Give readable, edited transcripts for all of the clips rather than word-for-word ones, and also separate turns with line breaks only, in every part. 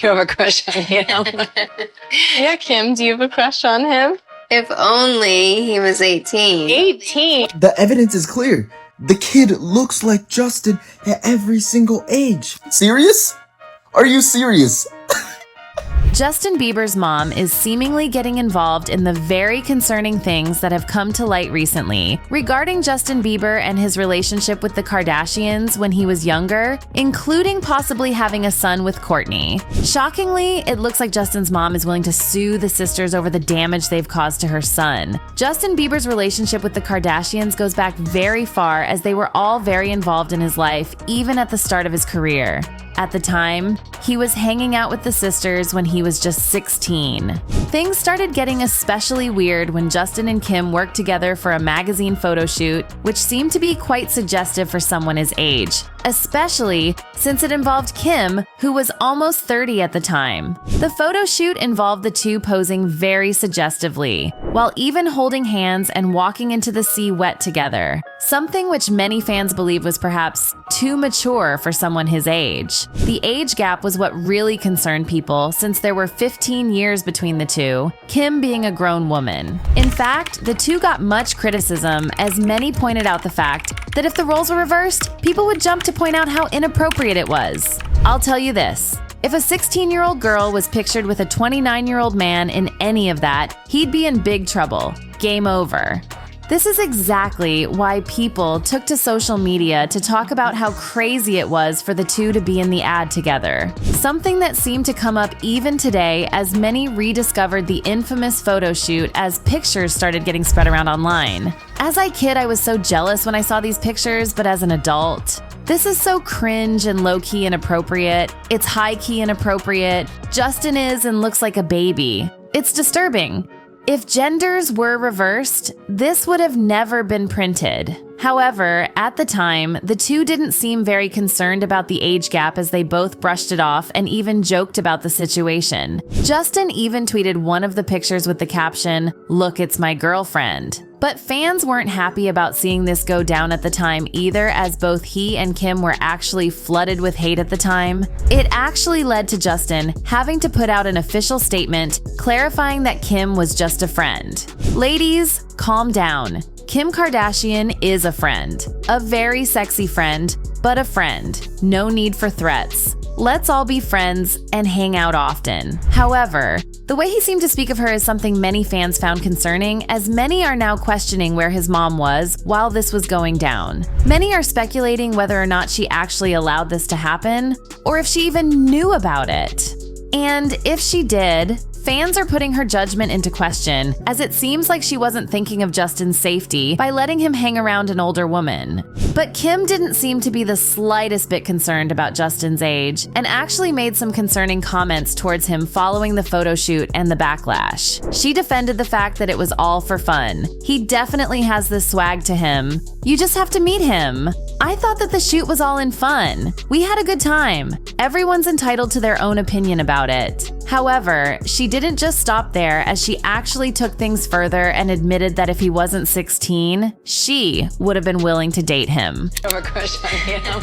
You have a crush on him?
Yeah, Kim, do you have a crush on him?
If only he was 18.
18?
The evidence is clear. The kid looks like Justin at every single age. Serious? Are you serious?
Justin Bieber's mom is seemingly getting involved in the very concerning things that have come to light recently regarding Justin Bieber and his relationship with the Kardashians when he was younger, including possibly having a son with Kourtney. Shockingly, it looks like Justin's mom is willing to sue the sisters over the damage they've caused to her son. Justin Bieber's relationship with the Kardashians goes back very far, as they were all very involved in his life, even at the start of his career. At the time, he was hanging out with the sisters when he was just 16. Things started getting especially weird when Justin and Kim worked together for a magazine photo shoot, which seemed to be quite suggestive for someone his age, especially since it involved Kim, who was almost 30 at the time. The photo shoot involved the two posing very suggestively, while even holding hands and walking into the sea wet together, something which many fans believe was perhaps too mature for someone his age. The age gap was what really concerned people, since there were 15 years between the two, Kim being a grown woman. In fact, the two got much criticism, as many pointed out the fact that if the roles were reversed, people would jump to point out how inappropriate it was. I'll tell you this. If a 16-year-old girl was pictured with a 29-year-old man in any of that, he'd be in big trouble. Game over. This is exactly why people took to social media to talk about how crazy it was for the two to be in the ad together. Something that seemed to come up even today, as many rediscovered the infamous photo shoot as pictures started getting spread around online. As a kid, I was so jealous when I saw these pictures, but as an adult, this is so cringe and low-key inappropriate. It's high-key inappropriate. Justin is and looks like a baby. It's disturbing. If genders were reversed, this would have never been printed. However, at the time, the two didn't seem very concerned about the age gap, as they both brushed it off and even joked about the situation. Justin even tweeted one of the pictures with the caption, "Look, it's my girlfriend." But fans weren't happy about seeing this go down at the time either, as both he and Kim were actually flooded with hate at the time. It actually led to Justin having to put out an official statement clarifying that Kim was just a friend. Ladies, calm down. Kim Kardashian is a friend. A very sexy friend, but a friend. No need for threats. Let's all be friends and hang out often. However, the way he seemed to speak of her is something many fans found concerning, as many are now questioning where his mom was while this was going down. Many are speculating whether or not she actually allowed this to happen, or if she even knew about it. And if she did, fans are putting her judgment into question, as it seems like she wasn't thinking of Justin's safety by letting him hang around an older woman. But Kim didn't seem to be the slightest bit concerned about Justin's age, and actually made some concerning comments towards him following the photo shoot and the backlash. She defended the fact that it was all for fun. He definitely has this swag to him. You just have to meet him. I thought that the shoot was all in fun. We had a good time. Everyone's entitled to their own opinion about it. However, she didn't just stop there, as she actually took things further and admitted that if he wasn't 16, she would have been willing to date him.
I have a crush on him.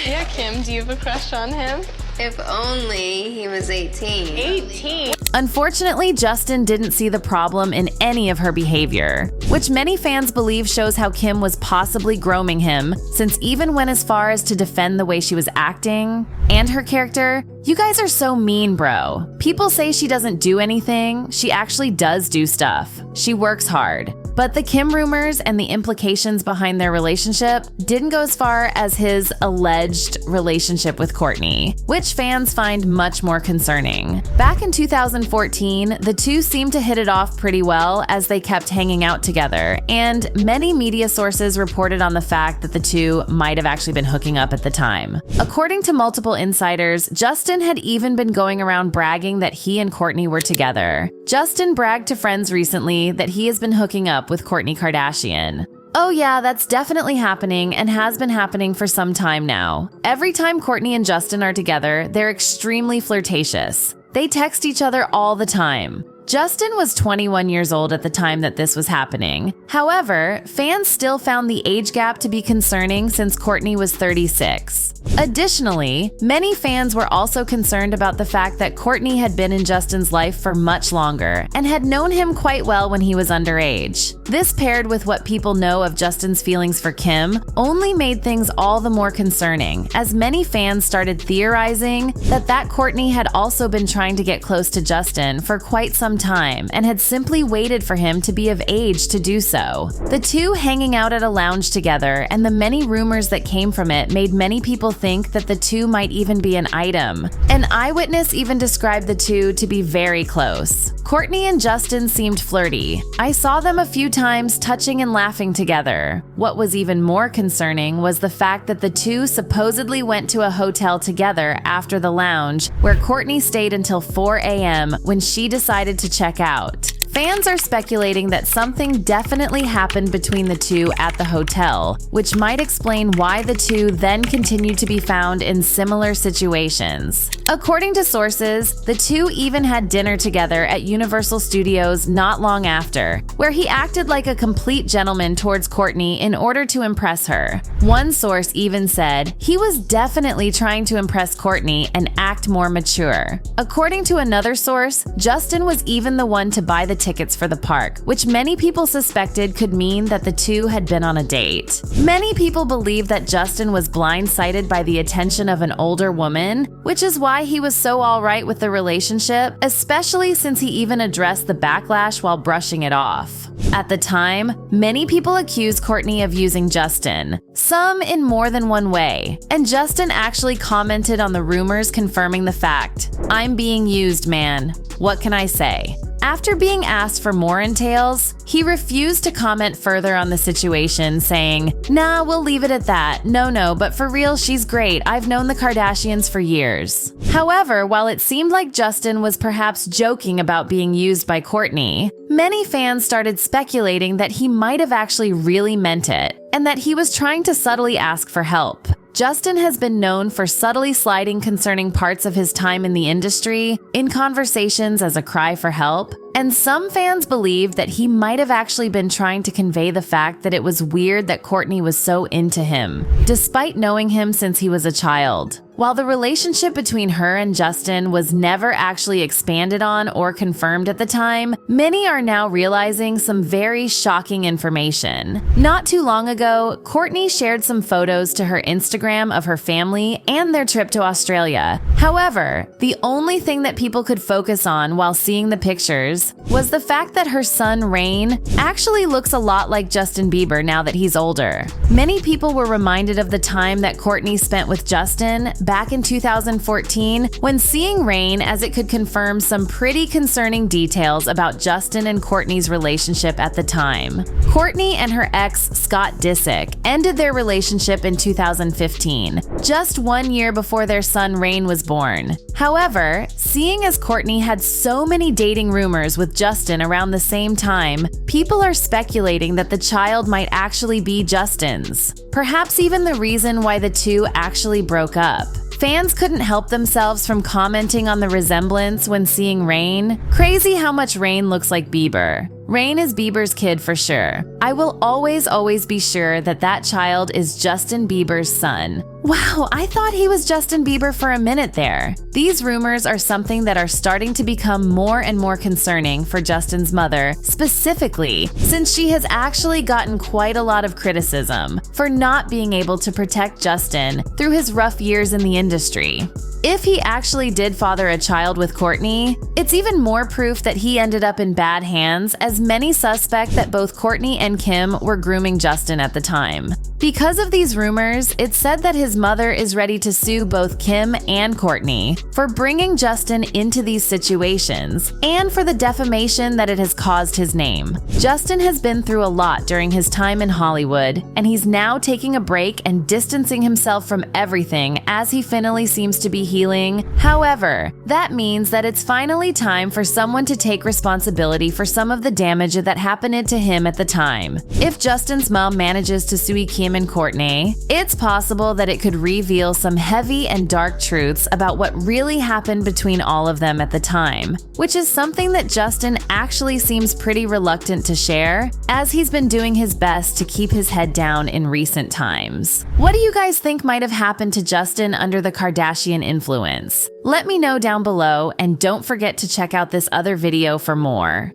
Yeah, Kim, do you have a crush on him?
If only he was 18.
18?
Unfortunately, Justin didn't see the problem in any of her behavior, which many fans believe shows how Kim was possibly grooming him, since even went as far as to defend the way she was acting and her character. You guys are so mean, bro. People say she doesn't do anything. She actually does do stuff. She works hard. But the Kim rumors and the implications behind their relationship didn't go as far as his alleged relationship with Kourtney, which fans find much more concerning. Back in 2014, the two seemed to hit it off pretty well, as they kept hanging out together, and many media sources reported on the fact that the two might have actually been hooking up at the time. According to multiple insiders, Justin had even been going around bragging that he and Kourtney were together. Justin bragged to friends recently that he has been hooking up with Kourtney Kardashian. Oh yeah, that's definitely happening and has been happening for some time now. Every time Kourtney and Justin are together, they're extremely flirtatious. They text each other all the time. Justin was 21 years old at the time that this was happening. However, fans still found the age gap to be concerning since Kourtney was 36. Additionally, many fans were also concerned about the fact that Kourtney had been in Justin's life for much longer and had known him quite well when he was underage. This, paired with what people know of Justin's feelings for Kim, only made things all the more concerning, as many fans started theorizing that Kourtney had also been trying to get close to Justin for quite some time and had simply waited for him to be of age to do so. The two hanging out at a lounge together and the many rumors that came from it made many people think that the two might even be an item. An eyewitness even described the two to be very close. Kourtney and Justin seemed flirty. I saw them a few times touching and laughing together. What was even more concerning was the fact that the two supposedly went to a hotel together after the lounge, where Kourtney stayed until 4 a.m. when she decided to check out. Fans are speculating that something definitely happened between the two at the hotel, which might explain why the two then continued to be found in similar situations. According to sources, the two even had dinner together at Universal Studios not long after, where he acted like a complete gentleman towards Kourtney in order to impress her. One source even said he was definitely trying to impress Kourtney and act more mature. According to another source, Justin was even the one to buy the tickets for the park, which many people suspected could mean that the two had been on a date. Many people believe that Justin was blindsided by the attention of an older woman, which is why he was so alright with the relationship, especially since he even addressed the backlash while brushing it off. At the time, many people accused Kourtney of using Justin, some in more than one way, and Justin actually commented on the rumors confirming the fact. "I'm being used, man. What can I say?" After being asked for more entails, he refused to comment further on the situation, saying, "Nah, we'll leave it at that. No, but for real, she's great. I've known the Kardashians for years." However, while it seemed like Justin was perhaps joking about being used by Kourtney, many fans started speculating that he might have actually really meant it, and that he was trying to subtly ask for help. Justin has been known for subtly sliding concerning parts of his time in the industry, in conversations as a cry for help, and some fans believe that he might have actually been trying to convey the fact that it was weird that Kourtney was so into him, despite knowing him since he was a child. While the relationship between her and Justin was never actually expanded on or confirmed at the time, many are now realizing some very shocking information. Not too long ago, Kourtney shared some photos to her Instagram of her family and their trip to Australia. However, the only thing that people could focus on while seeing the pictures was the fact that her son, Rain, actually looks a lot like Justin Bieber now that he's older. Many people were reminded of the time that Kourtney spent with Justin back in 2014 when seeing Rain, as it could confirm some pretty concerning details about Justin and Kourtney's relationship at the time. Kourtney and her ex, Scott Disick, ended their relationship in 2015, just 1 year before their son Rain was born. However, seeing as Kourtney had so many dating rumors with Justin around the same time, people are speculating that the child might actually be Justin's. Perhaps even the reason why the two actually broke up. Fans couldn't help themselves from commenting on the resemblance when seeing Rain. Crazy how much Rain looks like Bieber. Rain is Bieber's kid for sure. I will always be sure that that child is Justin Bieber's son. Wow, I thought he was Justin Bieber for a minute there. These rumors are something that are starting to become more and more concerning for Justin's mother, specifically since she has actually gotten quite a lot of criticism for not being able to protect Justin through his rough years in the industry. If he actually did father a child with Kourtney, it's even more proof that he ended up in bad hands, as many suspect that both Kourtney and Kim were grooming Justin at the time. Because of these rumors, it's said that his mother is ready to sue both Kim and Kourtney for bringing Justin into these situations and for the defamation that it has caused his name. Justin has been through a lot during his time in Hollywood, and he's now now taking a break and distancing himself from everything as he finally seems to be healing. However, that means that it's finally time for someone to take responsibility for some of the damage that happened to him at the time. If Justin's mom manages to sue Kim and Kourtney, it's possible that it could reveal some heavy and dark truths about what really happened between all of them at the time, which is something that Justin actually seems pretty reluctant to share, as he's been doing his best to keep his head down in recent times. What do you guys think might have happened to Justin under the Kardashian influence? Let me know down below, and don't forget to check out this other video for more.